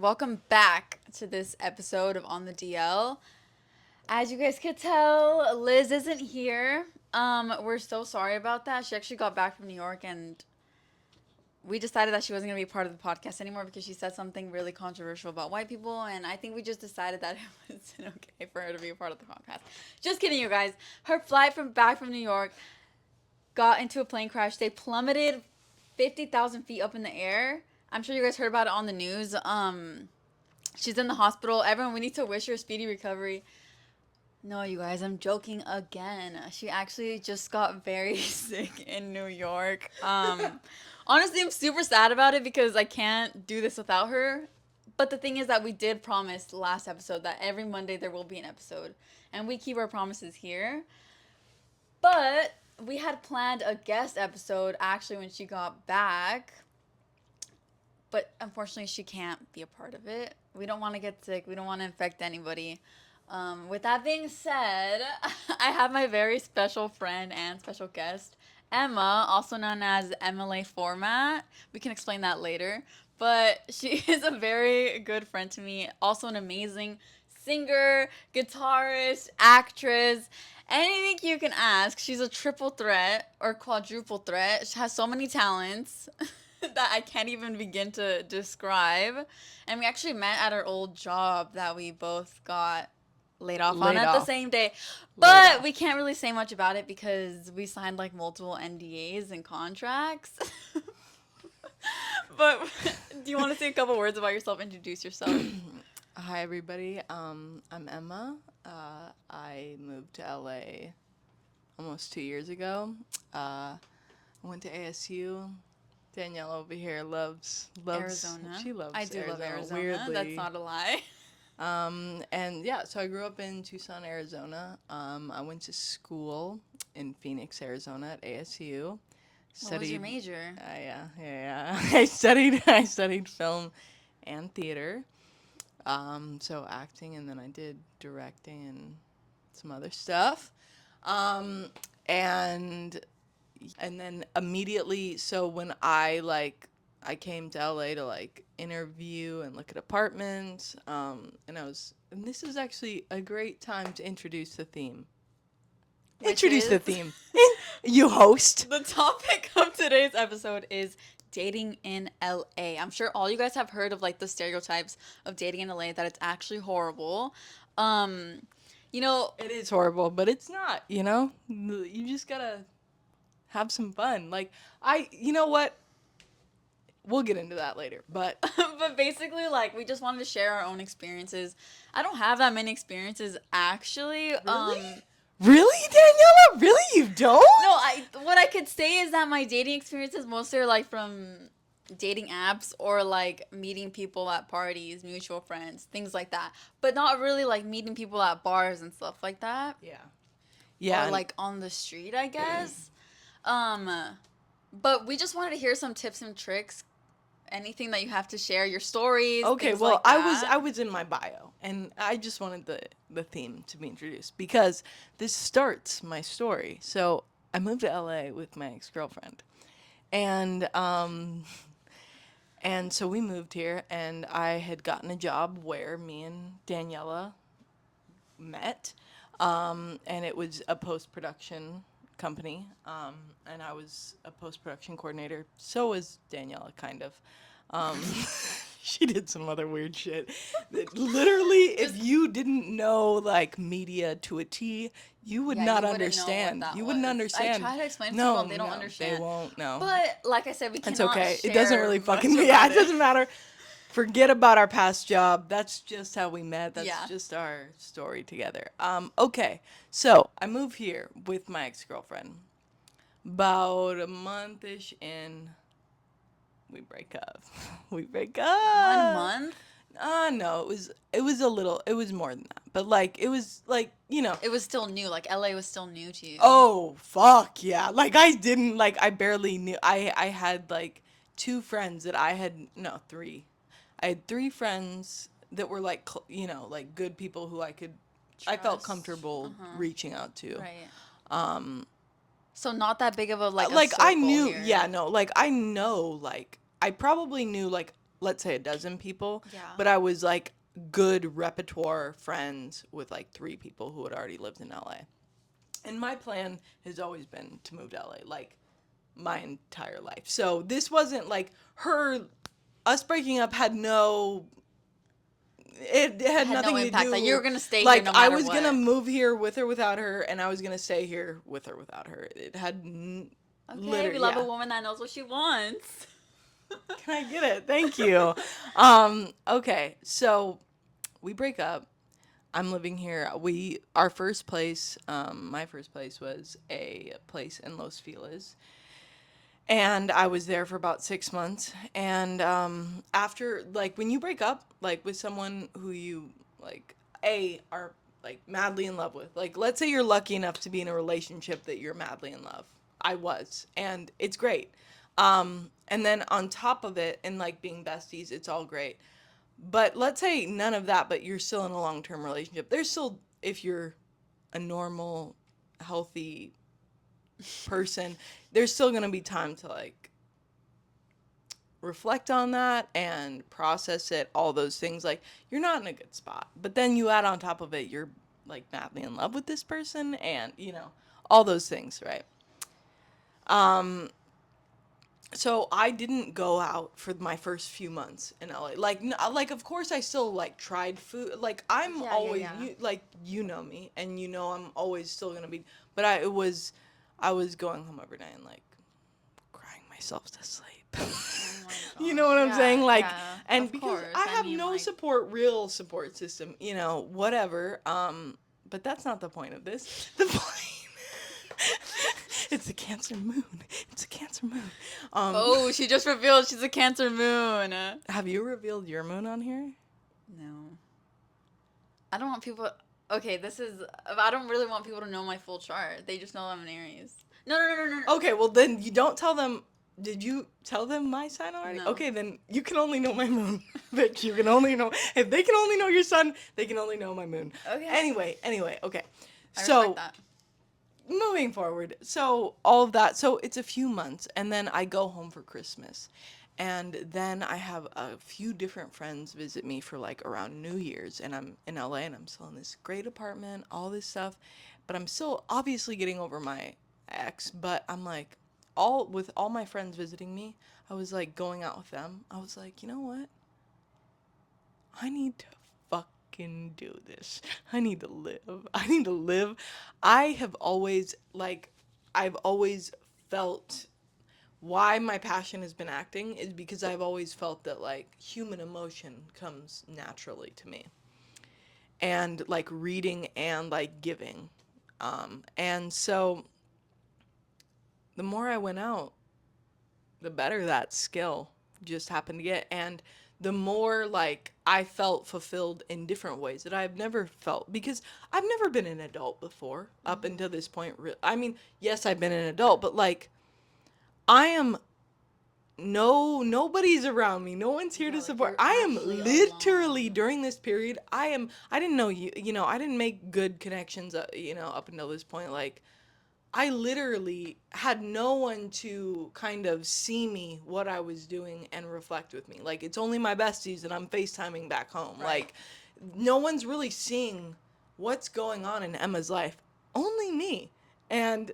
welcome back to this episode of On the DL. As you guys could tell, Liz isn't here. We're so sorry about that. She actually got back from New York and we decided that she wasn't going to be part of the podcast anymore because she said something really controversial about white people, and I think we just decided that it wasn't okay for her to be a part of the podcast. Just kidding, you guys. Her flight back from New York got into a plane crash. They plummeted 50,000 feet up in the air. I'm sure you guys heard about it on the news. She's in the hospital. Everyone, we need to wish her a speedy recovery. No, you guys, I'm joking again. She actually just got very sick in New York. Honestly, I'm super sad about it because I can't do this without her. But the thing is that we did promise last episode that every Monday there will be an episode. And we keep our promises here. But we had planned a guest episode actually when she got back. But unfortunately, she can't be a part of it. We don't want to get sick. We don't want to infect anybody. With that being said, I have my very special friend and special guest, Emma, also known as em.la.format. We can explain that later. But she is a very good friend to me. Also an amazing singer, guitarist, actress, anything you can ask. She's a triple threat or quadruple threat. She has so many talents that I can't even begin to describe. And we actually met at our old job that we both got laid off on at the same day. But we can't really say much about it because we signed like multiple NDAs and contracts. But do you want to say a couple words about yourself? Introduce yourself. Hi, everybody. I'm Emma. I moved to LA almost 2 years ago. I went to ASU. Daniella over here loves Arizona. She loves I do love Arizona. Weirdly. That's not a lie. And yeah, so I grew up in Tucson, Arizona. I went to school in Phoenix, Arizona at ASU. What was your major? Yeah. I studied film and theater. So acting, and then I did directing and some other stuff. And then immediately, so when I came to LA to interview and look at apartments, and this is actually a great time to introduce the theme. Introduce the theme. You host. The topic of today's episode is dating in LA. I'm sure all you guys have heard of the stereotypes of dating in LA, that it's actually horrible. It is horrible, but it's not, You just gotta have some fun. You know what? We'll get into that later, but but basically, we just wanted to share our own experiences. I don't have that many experiences, actually. Really, Daniella? Really, you don't? No, what I could say is that my dating experiences mostly are from dating apps or meeting people at parties, mutual friends, things like that. But not really meeting people at bars and stuff like that. Yeah. Or on the street, I guess. But we just wanted to hear some tips and tricks. Anything that you have to share, your stories. Okay, well, I was in my bio, and I just wanted the theme to be introduced because this starts my story. So I moved to LA with my ex-girlfriend, and so we moved here, and I had gotten a job where me and Daniella met, and it was a post-production company, and I was a post-production coordinator. So was Daniella, kind of. She did some other weird shit. Literally, if you didn't know media to a T, you would not understand. You wouldn't understand. I try to explain to people, they don't understand. They won't know. But like I said, we cannot. It's okay. Share it doesn't really fucking. Yeah, it doesn't matter. Forget about our past job. That's just how we met. That's just our story together. Okay. So I moved here with my ex-girlfriend. About a month-ish in, we break up. 1 month? No, it was a little, it was more than that. But it was It was still new. LA was still new to you. Oh, fuck yeah. I barely knew. I had 2 friends that no, 3. I had 3 friends that were good people who I felt comfortable reaching out to. Right. So not that big of a I knew, here. yeah, no, I know, I probably knew let's say a dozen people, Yeah. but I was like good repertoire friends with like 3 people who had already lived in LA. And my plan has always been to move to LA, like my entire life. So this wasn't like us breaking up had no, it had Had no nothing to impact. Like, you were do, gonna stay here like no I matter was gonna what. move here with or without her, and I was gonna stay here with or without her. It had Okay, we literally, love a yeah. woman that knows what she wants. Can I get it? Thank you. Okay, so we break up. I'm living here. Our first place, my first place was a place in Los Feliz. And I was there for about 6 months. And after, like, when you break up, like, with someone who you, like, are, like, madly in love with. Like, let's say you're lucky enough to be in a relationship that you're madly in love. I was. And it's great. And then on top of it, and, like, being besties, it's all great. But let's say none of that, but you're still in a long-term relationship. There's still, if you're a normal, healthy person, there's still going to be time to, like, reflect on that and process it, all those things. Like, you're not in a good spot. But then you add on top of it, you're, like, madly in love with this person and, all those things, right? So I didn't go out for my first few months in LA. Like of course I still like tried food. Like I'm Yeah, yeah, always yeah. you know me and I'm always still gonna be. But I was going home every night and like crying myself to sleep. Oh my You know gosh. what I'm saying? Yeah, Like, yeah. and Of because course. I I have mean, no like, real support system. Whatever. But that's not the point of this. The point. It's a Cancer moon. It's a Cancer moon. oh, she just revealed she's a Cancer moon. Have you revealed your moon on here? No. I don't want people. Okay, this is. I don't really want people to know my full chart. They just know I'm an Aries. No, no, no, no, no. Okay, well then you don't tell them. Did you tell them my sign already? No. Okay, then you can only know my moon. Bitch, you can only know if they can only know your sun, they can only know my moon. Okay. Anyway, okay. I respect So that. moving forward, so all of that, so it's a few months, and then I go home for Christmas. And then I have a few different friends visit me for like around New Year's, and I'm in LA and I'm still in this great apartment, all this stuff. But I'm still obviously getting over my ex, but I'm like, all my friends visiting me, I was like going out with them. I was like, you know what? I need to fucking do this. I need to live. I need to live. I have always, like, I've always felt why my passion has been acting is because I've always felt that, like, human emotion comes naturally to me. And, like, reading and, like, giving. And so the more I went out, the better that skill just happened to get. And the more like I felt fulfilled in different ways that I've never felt because I've never been an adult before up until this point. I mean, yes, I've been an adult, but like I am nobody's around me. No one's here Yeah, to like support. you're I am actually literally alone. during this period, I didn't know I didn't make good connections up until this point like I literally had no one to kind of see me, what I was doing, and reflect with me. Like, it's only my besties and I'm FaceTiming back home. Right. Like, no one's really seeing what's going on in Emma's life. Only me. And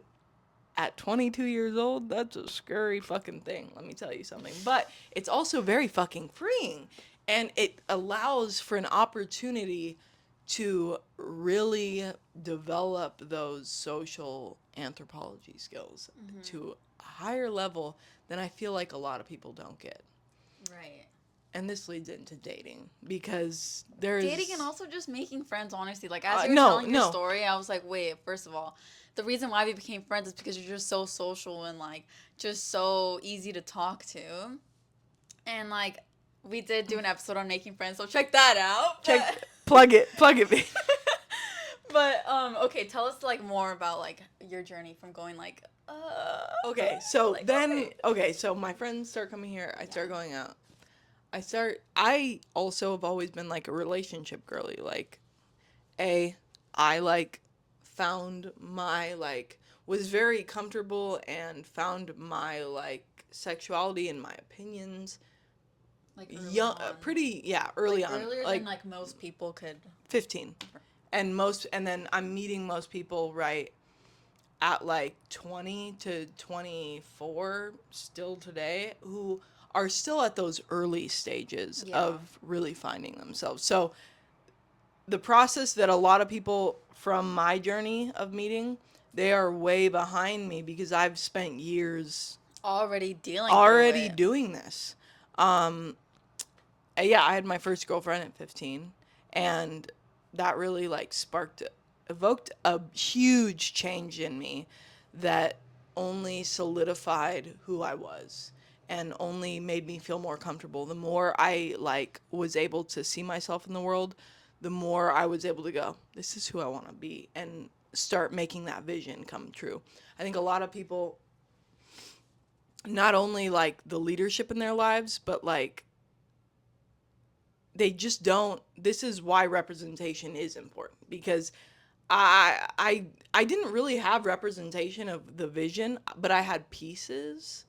at 22 years old, that's a scary fucking thing, let me tell you something. But it's also very fucking freeing. And it allows for an opportunity to really develop those social anthropology skills to a higher level than I feel like a lot of people don't get. Right. And this leads into dating because there's Dating and also just making friends, honestly. Like, as you were no, telling your no. story, I was like, wait, first of all, the reason why we became friends is because you're just so social and, like, just so easy to talk to. And, like, we did do an episode on making friends, so check that out. Check plug it, baby. But, okay, tell us, like, more about, like, your journey from going, like, Okay, so like, then alright. okay, so my friends start coming here. I start going out. I also have always been like a relationship girly. Like, I like found my like was very comfortable and found my like sexuality and my opinions Like early young, on. early Like on, earlier like than like most people could. 15. And then I'm meeting most people right at like 20 to 24 still today, who are still at those early stages Yeah. of really finding themselves. So the process that a lot of people from my journey of meeting, they are way behind me because I've spent years Already dealing through already it. doing this. Yeah, I had my first girlfriend at 15, and that really like evoked a huge change in me that only solidified who I was and only made me feel more comfortable. The more I like was able to see myself in the world, the more I was able to go, this is who I want to be, and start making that vision come true. I think a lot of people, not only like the leadership in their lives, but like they just don't. This is why representation is important, because I didn't really have representation of the vision, but I had pieces,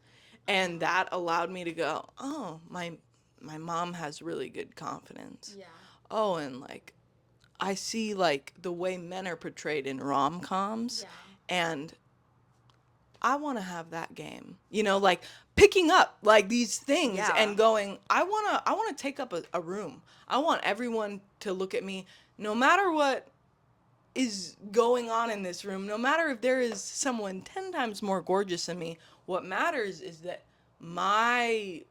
and that allowed me to go, oh, my mom has really good confidence. Yeah. Oh, and like I see like the way men are portrayed in rom-coms, Yeah. and I want to have that game. Like picking up like these things Yeah. and going, I want to take up a room. I want everyone to look at me no matter what is going on in this room, no matter if there is someone 10 times more gorgeous than me. What matters is that my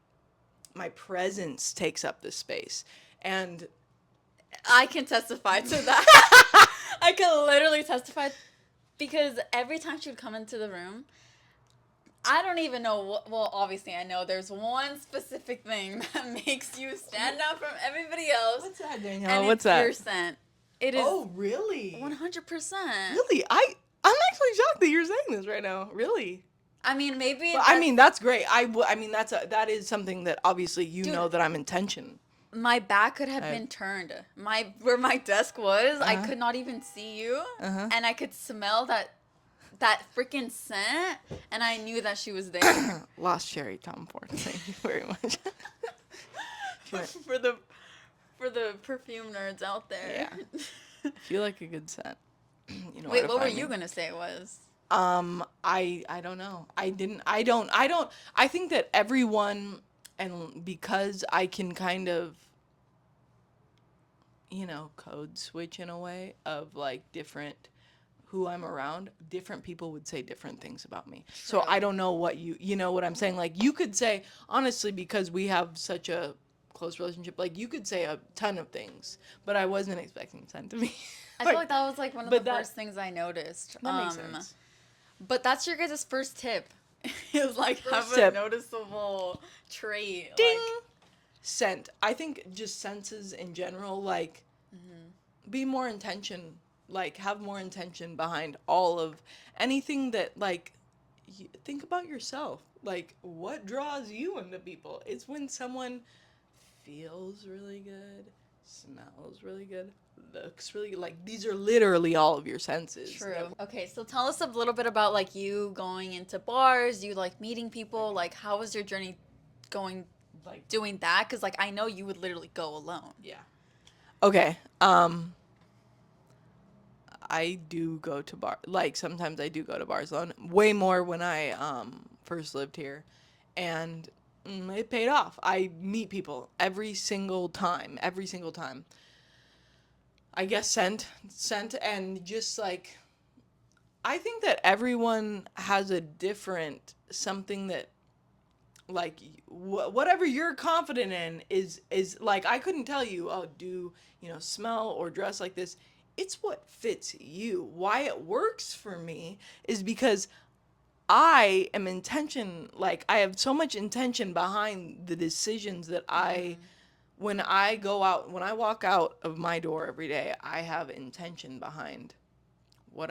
presence takes up this space. And I can testify to that. I can literally testify because every time she would come into the room, I don't even know what. Well, obviously, I know there's one specific thing that makes you stand out from everybody else. what's that, Danielle? And What's it's that? your scent. It is Oh, really? 100%. Really? I'm actually shocked that you're saying this right now. Really? I mean, maybe. Well, I mean, that's great. I mean, that is something that obviously Dude, know that I'm intention. my back could have been turned. Where my desk was, I Uh-huh. could not even see you, Uh-huh. and I could smell that freaking scent, and I knew that she was there. Lost Sherry Tom Ford. Thank you very much. for the perfume nerds out there. Yeah. If you like a good scent, you know Wait, where to what were find you me. gonna say it was? I don't know. I think that everyone, and because I can kind of, code switch in a way of like different who I'm around, different people would say different things about me. So True. I don't know what you know what I'm saying? Like you could say, honestly, because we have such a close relationship, like you could say a ton of things, but I wasn't expecting Sen to be. I feel like that was like one of the first things I noticed. That makes sense. But that's your guys' first tip. Is like have tip. a noticeable trait. Ding. Like, Scent. I think just senses in general, like be more intention, like have more intention behind all of anything that like think about yourself. Like what draws you into people? It's when someone feels really good, smells really good, looks really good. Like these are literally all of your senses. true. Okay, so tell us a little bit about like you going into bars, you like meeting people, like how was your journey going Like doing that? Because like I know you would literally go alone. yeah. Okay. I do go to bar. Like sometimes I do go to bars alone. Way more when I first lived here, and it paid off. I meet people every single time. Every single time. I guess sent, and just like I think that everyone has a different something that like whatever you're confident in is like I couldn't tell you, oh, do smell or dress like this. It's what fits you. Why it works for me is because I am intention, like I have so much intention behind the decisions that when I go out, when I walk out of my door every day, I have intention behind what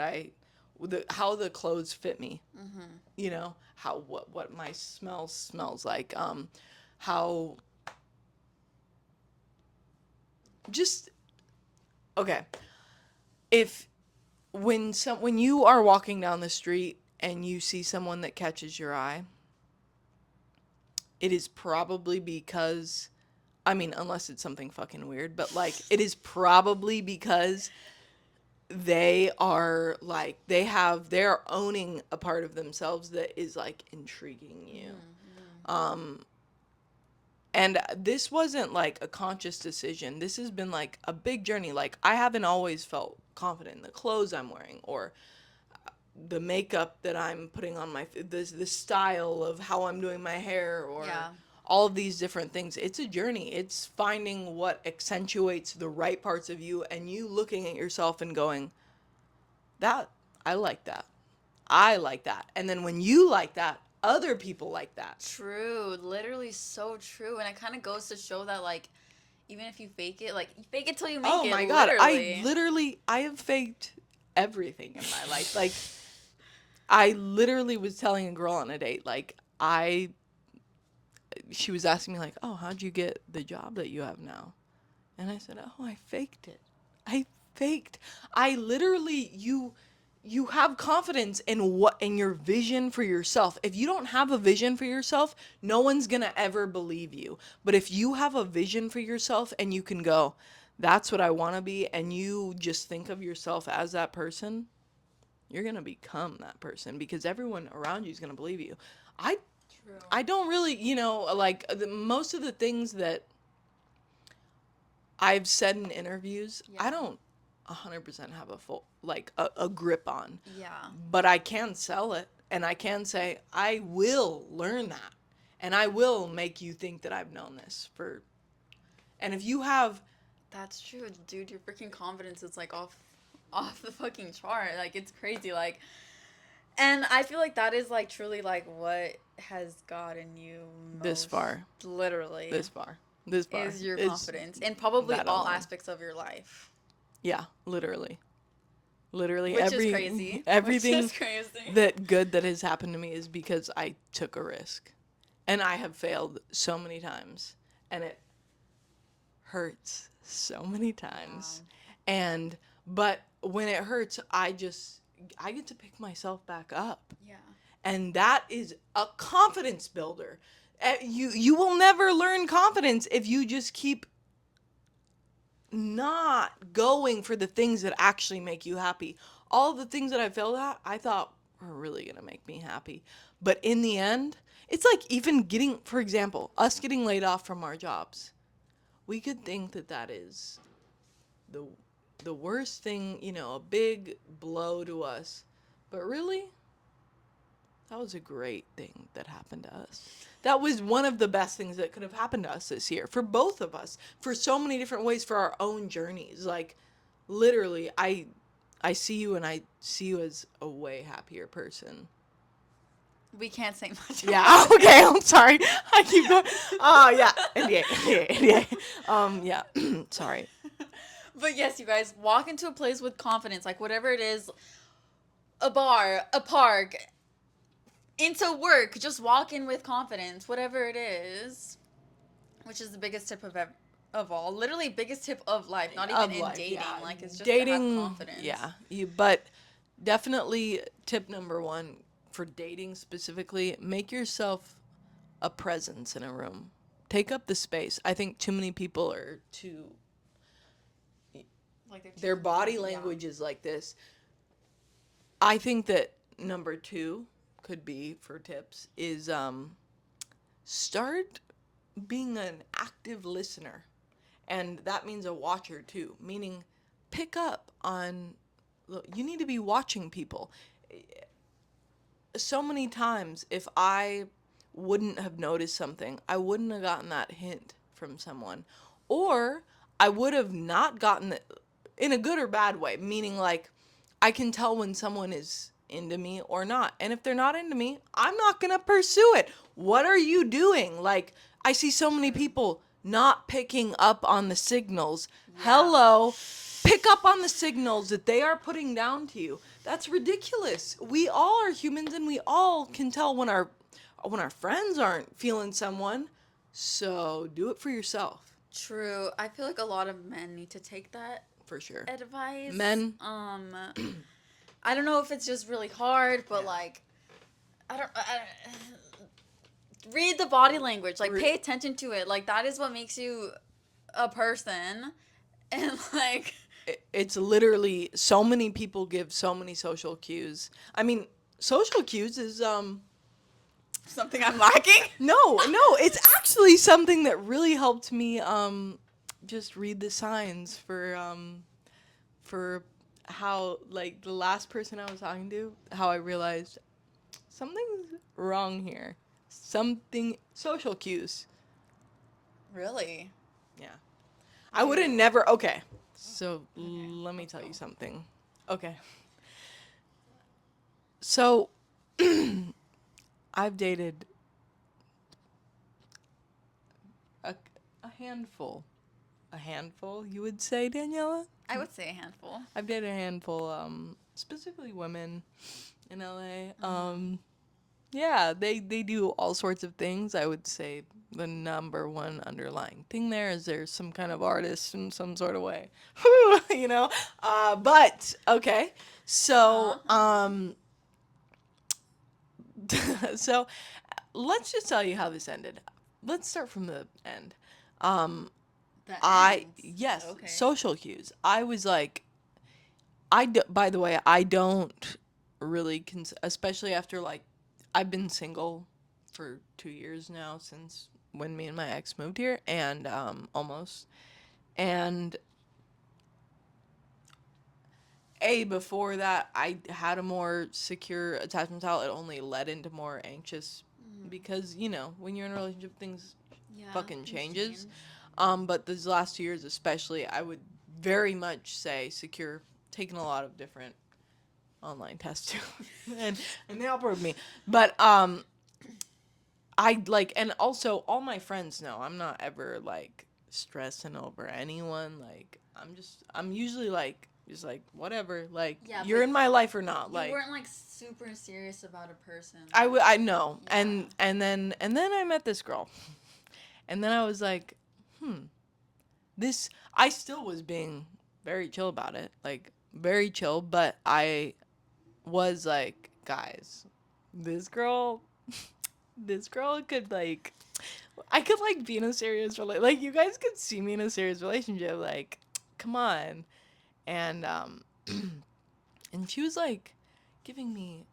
how the clothes fit me. How what my smell smells like. How just okay. If when you are walking down the street and you see someone that catches your eye, it is probably because I mean, unless it's something fucking weird, but like it is probably because they are like they're owning a part of themselves that is like intriguing you. And this wasn't like a conscious decision. This has been like a big journey. Like I haven't always felt confident in the clothes I'm wearing or the makeup that I'm putting on the style of how I'm doing my hair or Yeah. all of these different things. It's a journey. It's finding what accentuates the right parts of you and you looking at yourself and going, that I like that. I like that. And then when you like that, other people like that. True, literally so true. And it kind of goes to show that, like, even if you fake it, like, you fake it till you make Oh it, my God. literally. I have faked everything in my life. Like, I literally was telling a girl on a date, like, she was asking me, like, oh, how'd you get the job that you have now? And I said, oh, I faked it. I faked. I literally, you have confidence in your vision for yourself. If you don't have a vision for yourself, no one's going to ever believe you. But if you have a vision for yourself and you can go, that's what I want to be, and you just think of yourself as that person, you're going to become that person because everyone around you is going to believe you. I True. I don't really, like most of the things that I've said in interviews, Yeah. I don't 100% have a full, like a grip on. Yeah. But I can sell it and I can say, I will learn that. And I will make you think that I've known this for. And if you have. That's true, dude. Your freaking confidence is, like, off the fucking chart. Like, it's crazy. Like, and I feel like that is, like, truly, like, what has gotten you This most, far. literally, This far. This far. is your It's confidence in probably that all alone. aspects of your life. Yeah, literally. Literally Which is crazy. everything Which is crazy. that good that has happened to me is because I took a risk. And I have failed so many times. And it hurts so many times. But when it hurts, I get to pick myself back up. Yeah. And that is a confidence builder. You will never learn confidence if you just keep not going for the things that actually make you happy. All the things that I failed at, I thought were really going to make me happy. But in the end, it's like even for example, us getting laid off from our jobs. We could think that is the worst thing, a big blow to us. But really, that was a great thing that happened to us. That was one of the best things that could have happened to us this year for both of us, for so many different ways, for our own journeys. Like, literally, I see you and I see you as a way happier person. We can't say much. Yeah, okay, I'm sorry. I keep going. Oh, yeah. NDA. Yeah. Sorry. But yes, you guys, walk into a place with confidence, like whatever it is, a bar, a park, into work, just walk in with confidence, whatever it is, which is the biggest tip of all. Literally biggest tip of life, not even in dating. Yeah. Like, it's just dating, to have confidence. Yeah. But definitely tip number one for dating specifically, make yourself a presence in a room. Take up the space. I think too many people are too Like their body language is like this. I think that number two could be for tips is start being an active listener. And that means a watcher too, meaning pick up on, look, you need to be watching people. So many times, if I wouldn't have noticed something, I wouldn't have gotten that hint from someone. Or I would have not gotten it in a good or bad way, meaning like I can tell when someone is into me or not. And if they're not into me, I'm not going to pursue it. What are you doing? Like, I see so many people not picking up on the signals. Yeah. Hello. Pick up on the signals that they are putting down to you. That's ridiculous. We all are humans and we all can tell when our friends aren't feeling someone. So do it for yourself. True. I feel like a lot of men need to take that for sure advice. Men. I don't know if it's just really hard, but like, I don't. read the body language. Like, Re- pay attention to it. Like, that is what makes you a person. And, like, it's literally so many people give so many social cues. I mean, social cues is something I'm lacking. no, it's actually something that really helped me just read the signs for how, like, the last person I was talking to, how I realized something's wrong here. Something social cues. Really? Yeah. I would have never. Okay. So let me let's tell go. you something. Okay. So I've dated a, a handful. A handful, you would say, Daniella? I would say a handful. I've dated a handful, specifically women in LA. Yeah, they do all sorts of things. I would say the number one underlying thing there is there's some kind of artist in some sort of way, you know. But okay, so so let's just tell you how this ended. Let's start from the end. The I ends. yes, Okay. social cues. I was like, by the way, I don't really especially after, like, I've been single for 2 years now since when me and my ex moved here, and almost, and before that I had a more secure attachment style. It only led into more anxious because, you know, when you're in a relationship, things Yeah. fucking things changes. change. But these last 2 years especially, I would very much say secure. Taken a lot of different online tests too, and they all proved me. But I like, and also all my friends know I'm not ever like stressing over anyone. Like, I'm usually like just like whatever. Like, Yeah, you're but in my life or not. You Like, weren't like super serious about a person. I know. Yeah. And then I met this girl, and then I was like, this. I still was being very chill about it, like very chill. But I was like, guys, this girl, this girl could, like, I could, like, be in a serious relationship. Like, you guys could see me in a serious relationship. Like, come on. And and she was like giving me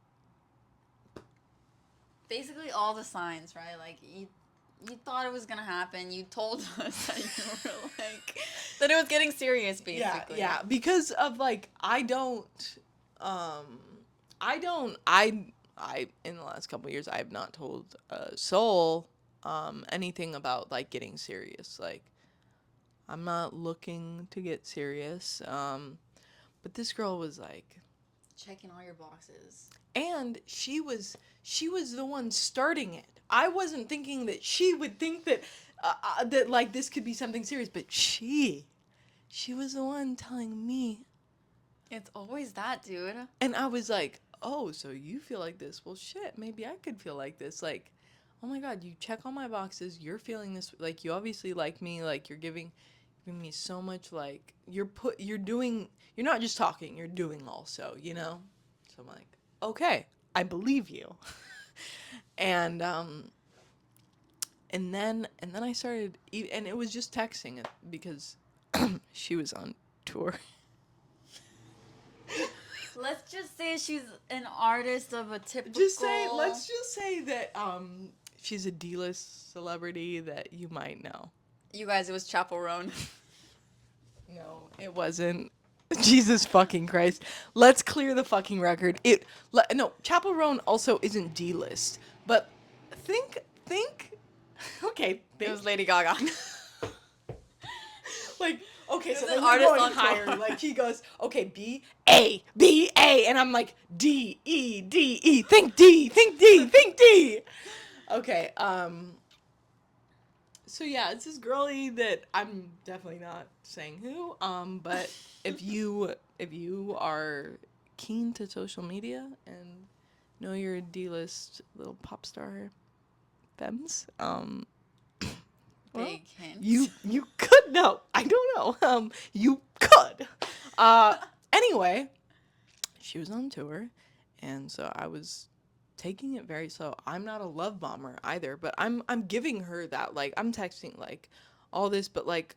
Basically, all the signs, right? Like you thought it was gonna happen. You told us that you were like that it was getting serious, basically. yeah, because of, like, um I in the last couple of years I have not told a soul anything about, like, getting serious. Like, I'm not looking to get serious. But this girl was like, Checking all your boxes. and she was the one starting it. I wasn't thinking that she would think that that, like, this could be something serious, but she was the one telling me. It's always that, dude. And I was like, oh, so you feel like this? Well, shit, maybe I could feel like this. Like, oh my God, you check all my boxes. You're feeling this. Like, you obviously like me. Like, you're giving me so much. Like, you're doing. You're not just talking. You're doing also. You know. So I'm like, okay, I believe you. and and then I started, and it was just texting because she was on tour. Let's just say she's an artist of a typical. Let's just say that she's a D-list celebrity that you might know. You guys, it was Chapel Roan. No, it wasn't. Jesus fucking Christ. Let's clear the fucking record. No, Chapel Roan also isn't D-list, but think okay, It was Lady Gaga. like, okay, so an then artist we're going on higher. tour. Like, he goes, okay, B A, and I'm like, D E. Think D. Okay, so yeah, it's this girly that I'm definitely not saying who. But if you are keen to social media and know you're a D-list little pop star femmes, well, Big hint. you could know. I don't know. You could. Anyway, she was on tour, and so I was taking it very slow. I'm not a love bomber either, but I'm giving her that, like, I'm texting, like, all this, but, like,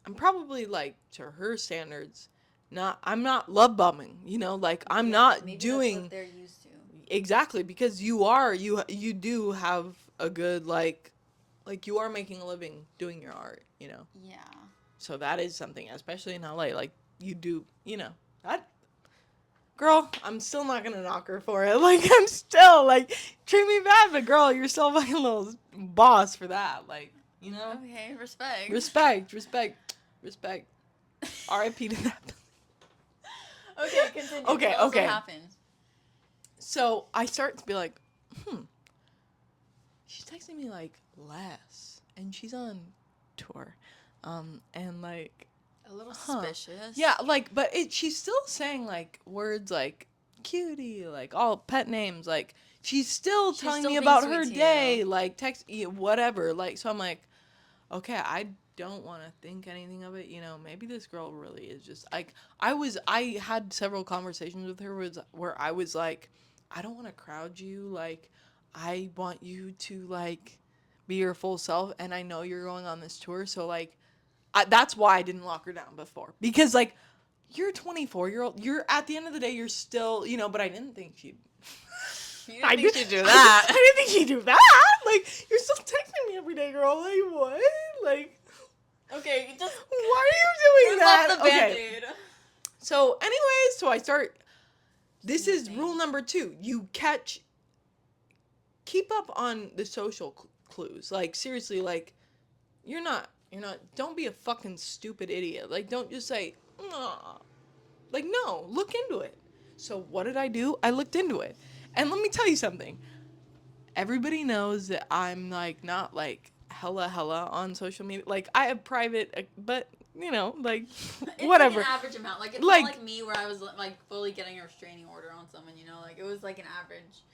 I'm probably, like, to her standards, I'm not love bombing, you know, like, I'm not maybe that's doing what they're used to. exactly, because you do have a good, like, you are making a living doing your art, you know. Yeah. So that is something, especially in LA, like, you do, you know, that girl, I'm still not gonna knock her for it. Like, I'm still, like, treat me bad, but girl, you're still a fucking little boss for that. Like, you know? Okay, respect. Respect. R.I.P. to that. Okay, continue. Okay, Tell us what okay. happened. So I start to be like, she's texting me, like, less. And she's on tour. And, like, A little suspicious. yeah, like, but she's still saying, like, words like cutie, like, all pet names, like, she's still telling still me being about sweet her to day, you. like, text, whatever, like, so I'm like, okay, I don't want to think anything of it, you know, maybe this girl really is just, like, I had several conversations with her where I was like, I don't want to crowd you, like, I want you to, like, be your full self, and I know you're going on this tour, so, like, that's why I didn't lock her down before. Because, like, you're a 24-year-old. You're, at the end of the day, you're still, you know, but I didn't think she'd. You didn't think she'd do that. I didn't think she'd do that. Like, you're still texting me every day, girl. Like, what? Like, Okay, just. why are you doing Rip that? off the Okay. Band-Aid. So, anyways, so I start. This is Sniffing. rule number 2. Keep up on the social clues. Like, seriously, like, don't be a fucking stupid idiot. Like, don't just say, nah. Like, no, look into it. So what did I do? I looked into it. And let me tell you something. Everybody knows that I'm, like, not, like, hella on social media. Like, I have private, but, you know, like, It's whatever. like an average amount. Like, it's Like- not like me where I was, like, fully getting a restraining order on someone, you know? Like, it was, like, an average.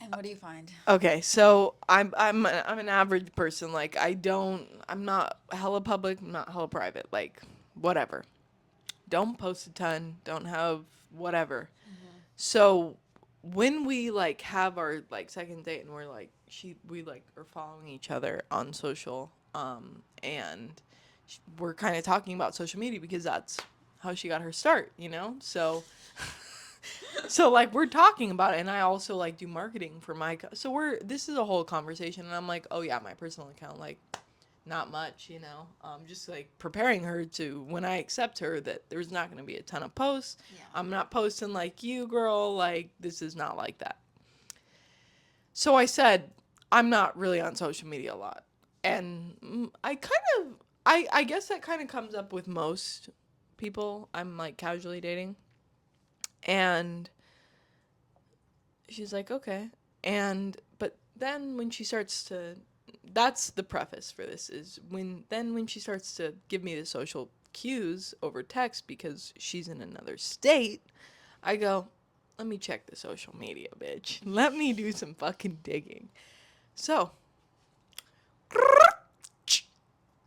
And what do you find? Okay, so I'm an average person. Like, I'm not hella public, I'm not hella private. Like, whatever. Don't post a ton, don't have whatever. So when we, like, have our, like, second date and we're like we, like, are following each other on social, and we're kind of talking about social media because that's how she got her start, you know? So so, like, we're talking about it, and I also, like, do marketing for so this is a whole conversation, and I'm like, oh yeah, my personal account, like, not much, you know, just, like, preparing her to, when I accept her, that there's not going to be a ton of posts. Yeah. I'm not posting like you, girl, like, this is not like that. So I said, I'm not really on social media a lot, and I guess that kind of comes up with most people I'm, like, casually dating. And she's like, okay. But then when she starts to, that's the preface for this, is when she starts to give me the social cues over text because she's in another state, I go, let me check the social media, bitch. Let me do some fucking digging. So,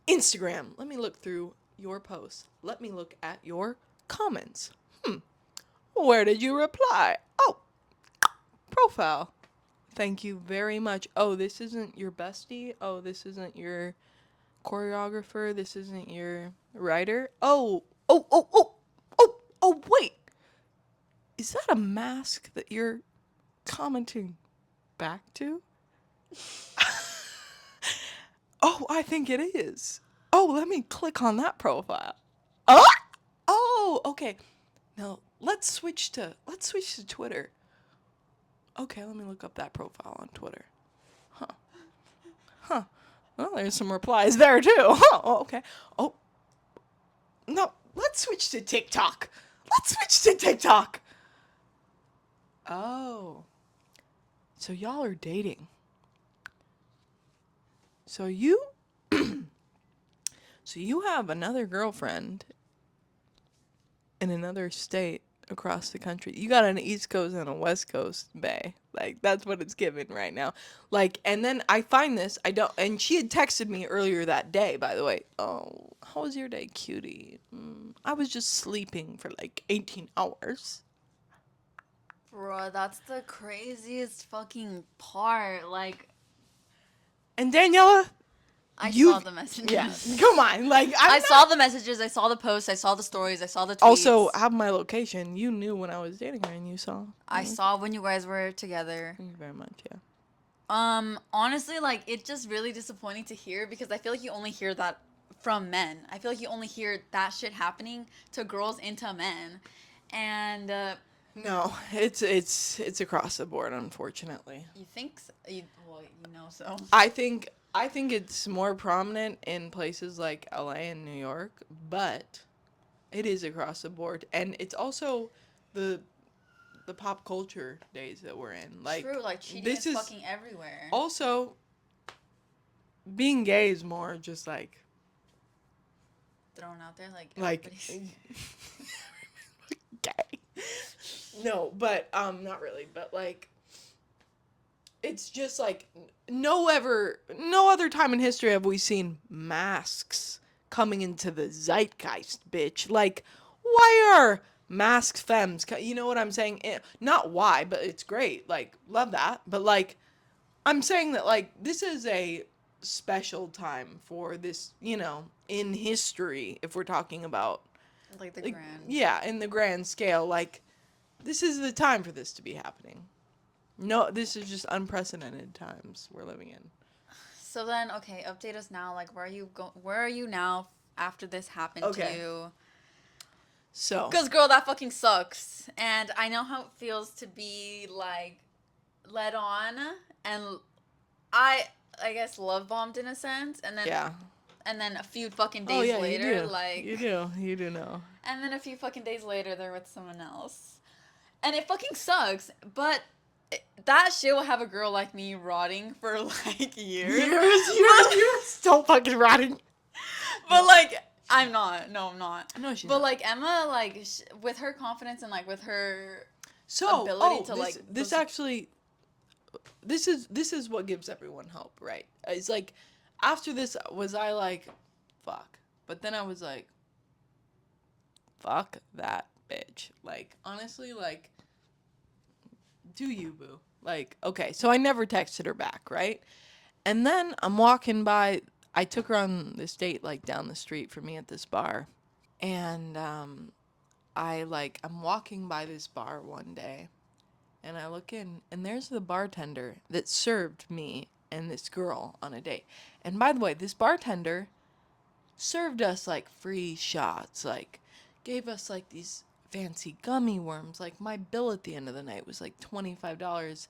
Instagram. Let me look through your posts. Let me look at your comments. Where did you reply? Oh, profile. Thank you very much. Oh, this isn't your bestie? Oh, this isn't your choreographer? This isn't your writer? Oh, wait. Is that a mask that you're commenting back to? Oh, I think it is. Oh, let me click on that profile. Oh, okay. Now, let's switch to Twitter. Okay, let me look up that profile on Twitter. Huh. Well, there's some replies there too. Huh. Oh, okay. Oh. No, let's switch to TikTok. Oh. So y'all are dating. So you so you have another girlfriend in another state across the country. You got an East Coast and a West Coast bae. Like, that's what it's given right now. Like, and then I find this, and she had texted me earlier that day, by the way. Oh, how was your day, cutie? I was just sleeping for like 18 hours. Bro, that's the craziest fucking part. Like, And Daniella, I saw you, the yeah, messages. come on. Like, I'm I not. saw the messages, I saw the posts, I saw the stories, I saw the Also, tweets. have my location. You knew when I was dating her and you saw. I saw when you guys were together. Thank you very much, yeah. Honestly, like, it's just really disappointing to hear because I feel like you only hear that from men. I feel like you only hear that shit happening to girls into men. And No, it's across the board, unfortunately. you think so, well, you know so. I think it's more prominent in places like LA and New York, but it is across the board, and it's also the the pop culture days that we're in. Like, True, like cheating this is is fucking everywhere. also being gay is more just Thrown out there like like everybody's. gay. No, but not really, but like it's just like no other time in history have we seen masks coming into the zeitgeist, bitch. Like, why are masked femmes you know what I'm saying? Not why, but it's great, like, love that, but like I'm saying that like this is a special time for this, in history, if we're talking about Like the like, grand. yeah, in the grand scale, like this is the time for this to be happening. No, this is just unprecedented times we're living in. So then, okay, update us now. Like, where are you now after this happened to Okay. you? So, Because, girl, that fucking sucks. And I know how it feels to be, like, led on and I guess love bombed in a sense. yeah. And then a few fucking Oh days yeah, you later, do. like, You do know. and then a few fucking days later, they're with someone else. And it fucking sucks. But that shit will have a girl like me rotting for, like, years. You're still fucking rotting. But like I'm not. No, I'm not. No, she's But not. like Emma, like with her confidence and like with her So, ability to this, like this actually, this is what gives everyone hope, right? It's like, after this, was I like, fuck, but then I was like, fuck that bitch. Like, honestly, like, do you, boo? Like, okay, so I never texted her back, right? And then I'm walking by. I took her on this date, like, down the street from me at this bar, and I'm walking by this bar one day, and I look in, and there's the bartender that served me and this girl on a date. And by the way, this bartender served us like free shots, like gave us like these fancy gummy worms. Like, my bill at the end of the night was like $25.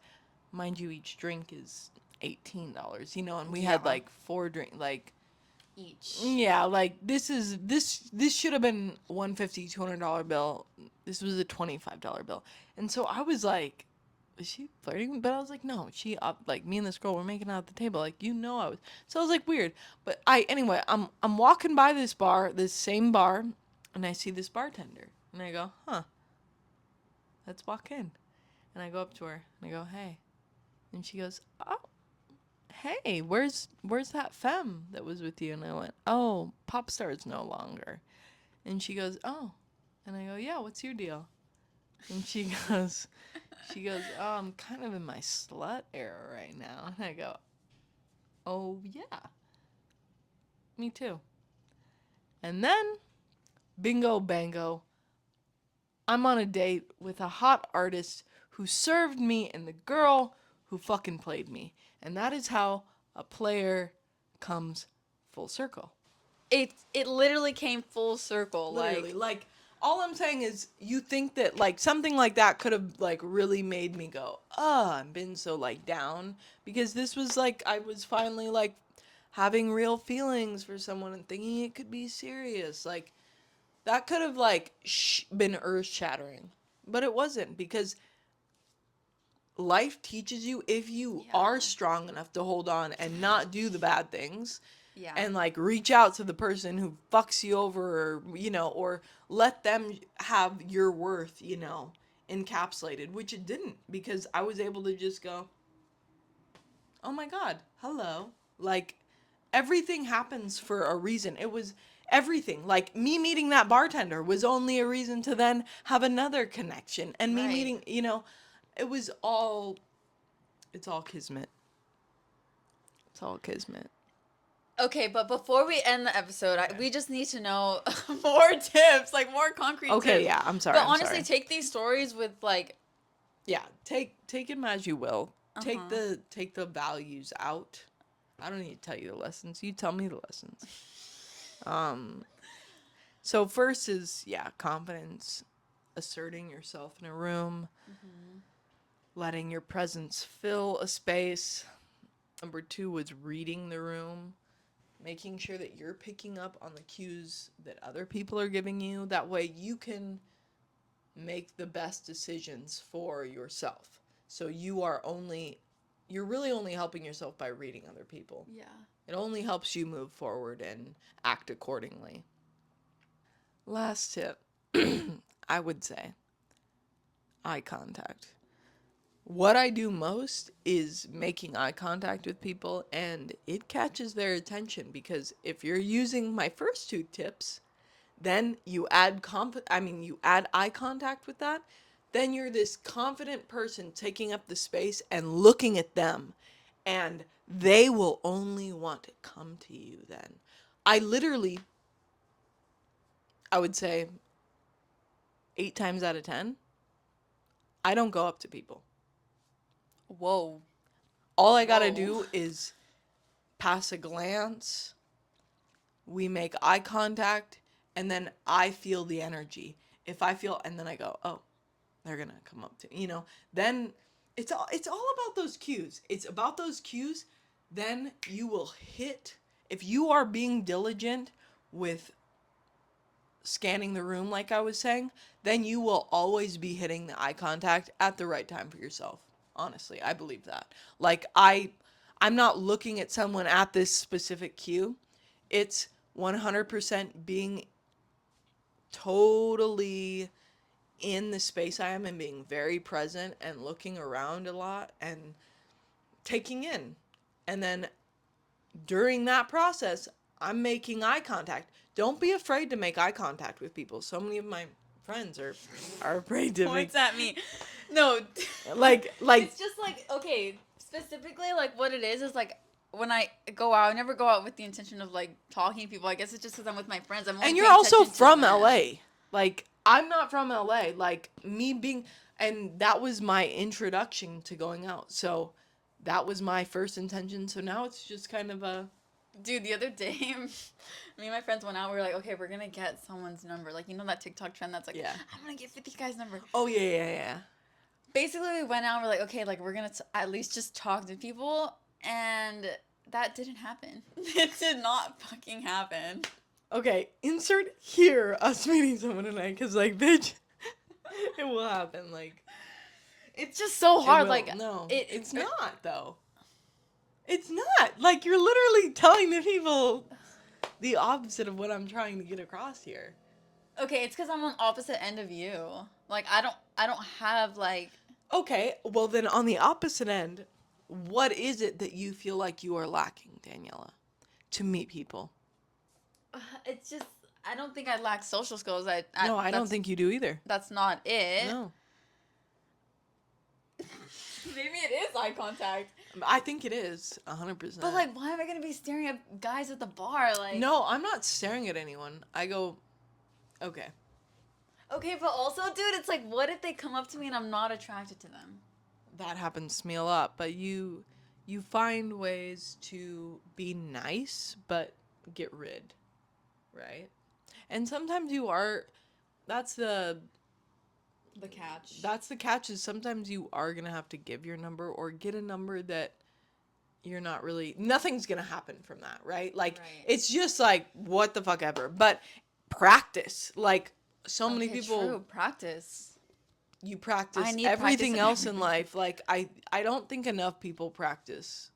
Mind you, each drink is $18, and we had Yeah. like four drink, like, each. yeah, like this should have been $150, $200 bill. This was a $25 bill. And so I was like, is she flirting? But I was like, no, she up, like, me and this girl were making out at the table, like, I was. So I was like, weird. But anyway, I'm walking by this bar, this same bar, and I see this bartender. And I go, huh, let's walk in. And I go up to her and I go, hey. And she goes, oh, hey, where's that femme that was with you? And I went, oh, popstar is no longer. And she goes, oh. And I go, yeah, what's your deal? And she goes, oh, I'm kind of in my slut era right now. And I go, oh, yeah, me too. And then, bingo bango, I'm on a date with a hot artist who served me and the girl who fucking played me. And that is how a player comes full circle. It literally came full circle. Literally, like, all I'm saying is, you think that, like, something like that could have, like, really made me go, I've been so, like, down. Because this was, like, I was finally, like, having real feelings for someone and thinking it could be serious. Like, that could have, like, been earth-shattering. But it wasn't, because life teaches you, if you are strong enough to hold on and not do the bad things, and, like, reach out to the person who fucks you over, or, or let them have your worth, encapsulated, which it didn't, because I was able to just go, oh my God, hello. Like, everything happens for a reason. It was everything. Like, me meeting that bartender was only a reason to then have another connection. And me Right. meeting, it was all, it's all kismet. It's all kismet. Okay, but before we end the episode, we just need to know more tips, like more concrete tips. Okay, yeah, I'm sorry. But I'm honestly, sorry. take these stories with like, Yeah, take them as you will. Uh-huh. Take the values out. I don't need to tell you the lessons. You tell me the lessons. So first is, yeah, confidence, asserting yourself in a room, letting your presence fill a space. Number 2 was reading the room, making sure that you're picking up on the cues that other people are giving you. That way you can make the best decisions for yourself. So you're really only helping yourself by reading other people. yeah. It only helps you move forward and act accordingly. Last tip, I would say eye contact. What I do most is making eye contact with people, and it catches their attention because if you're using my first 2 tips, then you add you add eye contact with that, then you're this confident person taking up the space and looking at them, and they will only want to come to you then. I literally, I would say 8 times out of 10, I don't go up to people. Whoa. All I got to Whoa. do is pass a glance, we make eye contact, and then I feel the energy. If I feel, and then I go, oh, they're gonna come up to, then it's all about those cues. It's about those cues. Then you will hit, if you are being diligent with scanning the room, like I was saying, then you will always be hitting the eye contact at the right time for yourself. Honestly, I believe that. Like I'm not looking at someone at this specific cue. It's 100% being totally in the space I am and being very present and looking around a lot and taking in. And then during that process, I'm making eye contact. Don't be afraid to make eye contact with people. So many of my friends are afraid to Points at me. No. like It's just like, okay, specifically like what it is like when I go out, I never go out with the intention of like talking to people. I guess it's just because I'm with my friends. I'm only and you're paying also attention to from them. LA. Like I'm not from LA. Like me being, and that was my introduction to going out. So that was my first intention. So now it's just kind of a, Dude, the other day, me and my friends went out. We were like, okay, we're gonna get someone's number. Like, you know that TikTok trend that's like, yeah. I'm gonna get 50 guy's number. Oh yeah. Basically, we went out. We're like, okay, like we're gonna at least just talk to people, and that didn't happen. It did not fucking happen. Okay, insert here us meeting someone tonight, cause like, bitch, it will happen. Like, It's just so it hard. will. Like, No, it. it's not though. It's not. Like you're literally telling the people the opposite of what I'm trying to get across here. Okay, it's because I'm on opposite end of you. Like, I don't have like. Okay, well then on the opposite end, what is it that you feel like you are lacking, Daniella, to meet people? It's just I don't think I lack social skills. No, I don't think you do either. that's not it. No. Maybe it is eye contact. I think it is 100%. But like, why am I gonna be staring at guys at the bar? Like, No, I'm not staring at anyone. I go, okay. okay, but also, dude, it's like, what if they come up to me and I'm not attracted to them? That happens to me a lot, but you find ways to be nice but get rid, right? And sometimes you are, that's the catch. that's the catch, is sometimes you are going to have to give your number or get a number that you're not really, nothing's going to happen from that, right? Like Right. it's just like what the fuck ever. But practice, like so many people, True. Practice. you practice I need everything practice in else in everything. life. Like I don't think enough people practice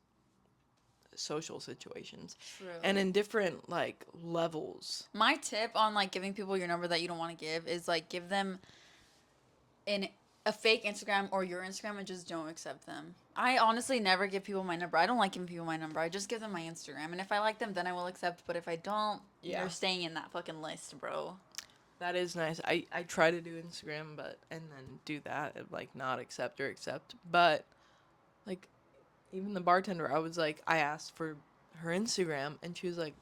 social situations. True. And in different like levels. My tip on like giving people your number that you don't want to give is like give them a fake Instagram or your Instagram and just don't accept them. I honestly never give people my number. I don't like giving people my number. I just give them my Instagram. And if I like them, then I will accept. But if I don't, Yeah. you're staying in that fucking list, bro. That is nice. I try to do Instagram, and then do that and like not accept or accept. But like even the bartender, I asked for her Instagram and she was like,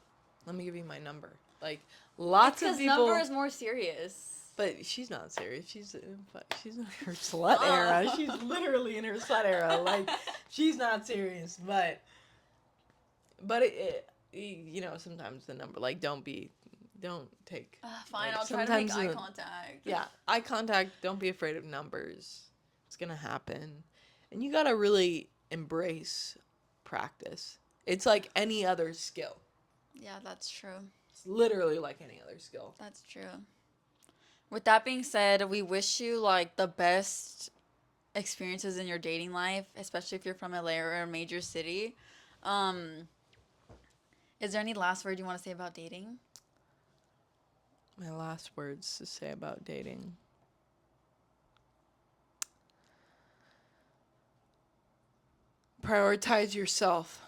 "Let me give you my number." Like It's lots of because number people, is more serious. but she's not serious. She's in her slut era. She's literally in her slut era. Like she's not serious, but you know, sometimes the number, like, don't take, Fine, like, I'll try to make sometimes eye contact. yeah, eye contact, don't be afraid of numbers. It's gonna happen. And you gotta really embrace practice. It's like any other skill. Yeah, that's true. It's literally like any other skill. That's true. With that being said, we wish you like the best experiences in your dating life, especially if you're from LA or a major city. Um, is there any last word you want to say about dating? My last words to say about dating. Prioritize yourself.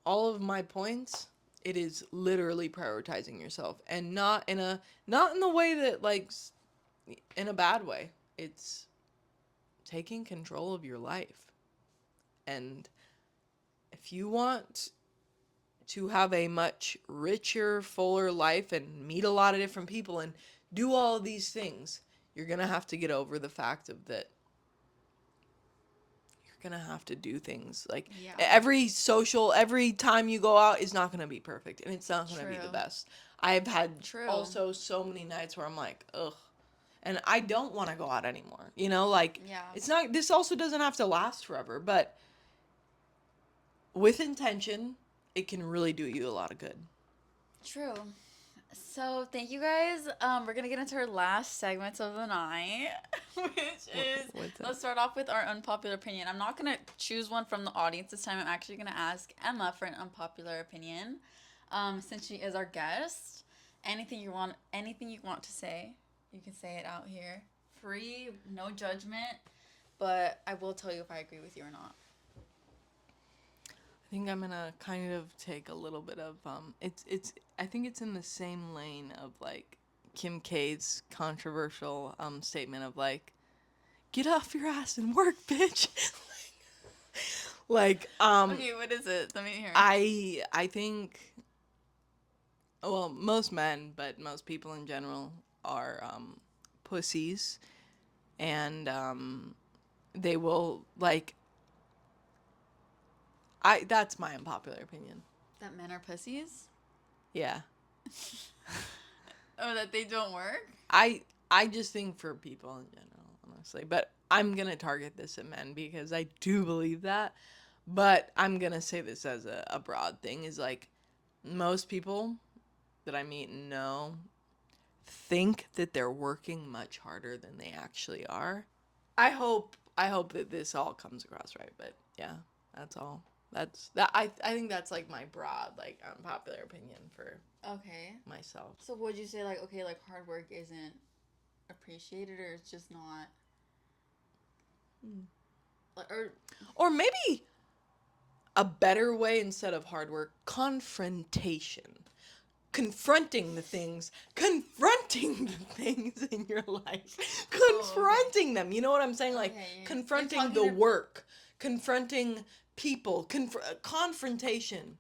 All of my points, it is literally prioritizing yourself, and not in the way that, like, in a bad way. It's taking control of your life. And if you want to have a much richer, fuller life and meet a lot of different people and do all of these things, you're going to have to get over the fact of that you're going to have to do things. Like, Yeah. every time you go out is not going to be perfect, and it's not going to be the True. best. I've had True. also so many nights where I'm like, ugh, and I don't want to go out anymore. You know, like, Yeah. it's not, this also doesn't have to last forever, but with intention, it can really do you a lot of good. True. So thank you guys. We're gonna get into our last segments of the night, which is what's that? let's start off with our unpopular opinion. I'm not gonna choose one from the audience this time. I'm actually gonna ask Emma for an unpopular opinion, since she is our guest. Anything you want to say, you can say it out here, free, no judgment. But I will tell you if I agree with you or not. I think I'm gonna kind of take a little bit of it's I think it's in the same lane of like Kim K's controversial statement of like, get off your ass and work, bitch. Like Okay, what is it? Let me hear. I think, well, most men, but most people in general are pussies, and they will like, I that's my unpopular opinion. That men are pussies? Yeah. Oh, that they don't work? I just think for people in general, honestly. But I'm gonna target this at men because I do believe that. But I'm gonna say this as a broad thing, is like, most people that I meet and know think that they're working much harder than they actually are. I hope that this all comes across right, but yeah, that's all. That's that I think that's like my broad, like, unpopular opinion for Okay. myself. So would you say like, okay, like hard work isn't appreciated, or it's just not like, Or maybe a better way, instead of hard work, confrontation. Confronting the things in your life. Confronting them. You know what I'm saying? Like, Okay, you're confronting talking the ab- work, confronting people, confrontation.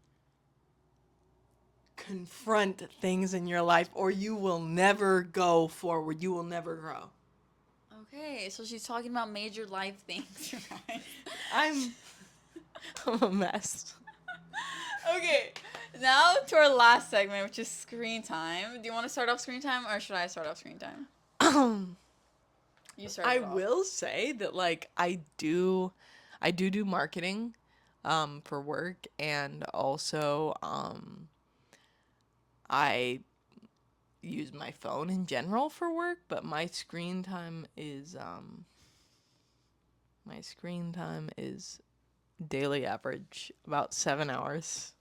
Confront things in your life, or you will never go forward. You will never grow. okay, so she's talking about major life things, right? I'm a mess. Okay, now to our last segment, which is screen time. Do you want to start off screen time, or should I start off screen time? You start I it off. will say that, like, I do marketing for work, and also I use my phone in general for work, but my screen time is daily average about 7 hours.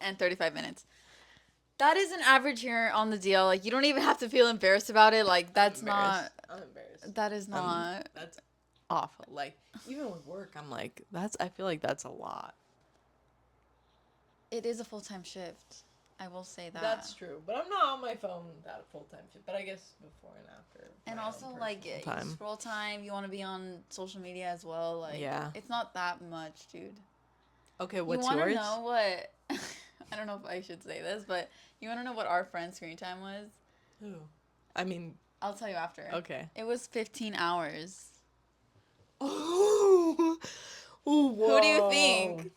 And 35 minutes. That is an average here on the deal. Like, you don't even have to feel embarrassed about it. Like, that's not. I'm embarrassed. That is not. That's awful. Like, even with work, I'm like, I feel like that's a lot. It is a full time shift. I will say that. That's true, but I'm not on my phone that full-time shit. But I guess before and after. And my also, own like, personal you time. scroll time, you want to be on social media as well. Like, Yeah. it's not that much, dude. Okay, what's you yours? You want to know what... I don't know if I should say this, but you want to know what our friend's screen time was? Who? I mean... I'll tell you after. Okay. It was 15 hours. Oh, whoa. Who do you think?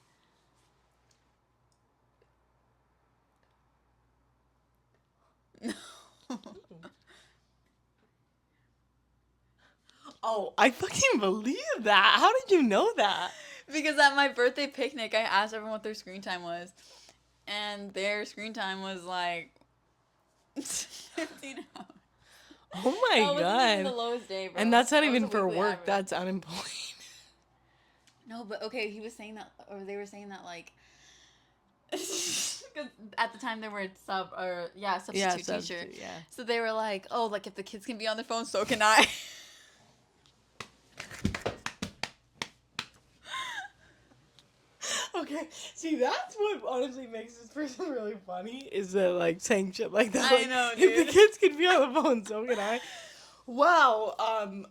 No. Oh, I fucking believe that. How did you know that? Because at my birthday picnic, I asked everyone what their screen time was. And their screen time was like 15 hours. Oh my That wasn't even the god. lowest day, bro. And that's not That was even a for weekly work. average. That's unemployed. No, but okay, he was saying that, or they were saying that, like, 'cause at the time they were substitute teacher. Yeah. So they were like, oh, like, if the kids can be on their phone, so can I. Okay, see, that's what honestly makes this person really funny, is that, like, saying shit like that. I Like, know, if dude. the kids can be on the phone, so can I. Wow,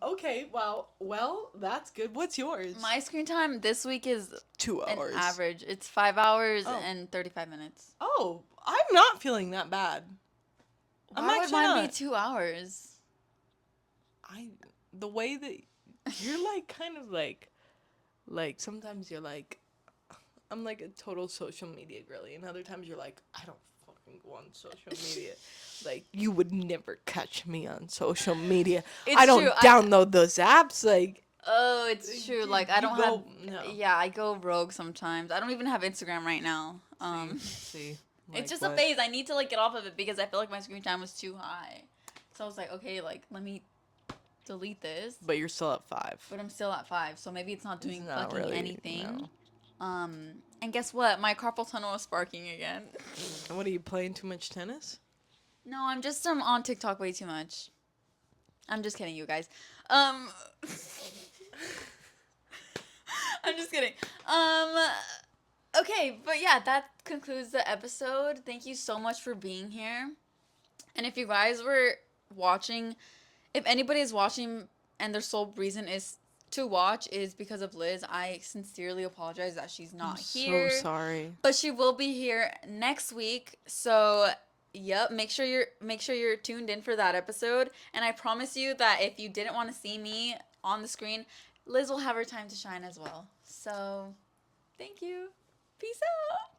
okay, well, that's good. What's yours? My screen time this week is 2 an hours. average. It's 5 hours Oh. and 35 minutes. Oh, I'm not feeling that bad. Why would mine be 2 hours? The way that you're, like, kind of, like, sometimes you're, like, I'm, like, a total social media girly, and other times you're, like, I don't fucking go on social media. Like, you would never catch me on social media. I don't download those apps, like... Oh, it's true. Like, I don't have... No. Yeah, I go rogue sometimes. I don't even have Instagram right now. See. It's just a phase. I need to, like, get off of it because I feel like my screen time was too high. So I was like, okay, like, let me delete this. But you're still at 5. But I'm still at 5, so maybe it's not doing fucking really, anything. No. And guess what? My carpal tunnel is sparking again. And what, are you playing too much tennis? No, I'm just on TikTok way too much. I'm just kidding, you guys. I'm just kidding. Okay, but yeah, that concludes the episode. Thank you so much for being here. And if you guys were watching, if anybody is watching and their sole reason is to watch is because of Liz, I sincerely apologize that she's not here. So sorry. But she will be here next week. So, yep, make sure you're tuned in for that episode. And I promise you that if you didn't want to see me on the screen, Liz will have her time to shine as well. So, thank you. Peace out.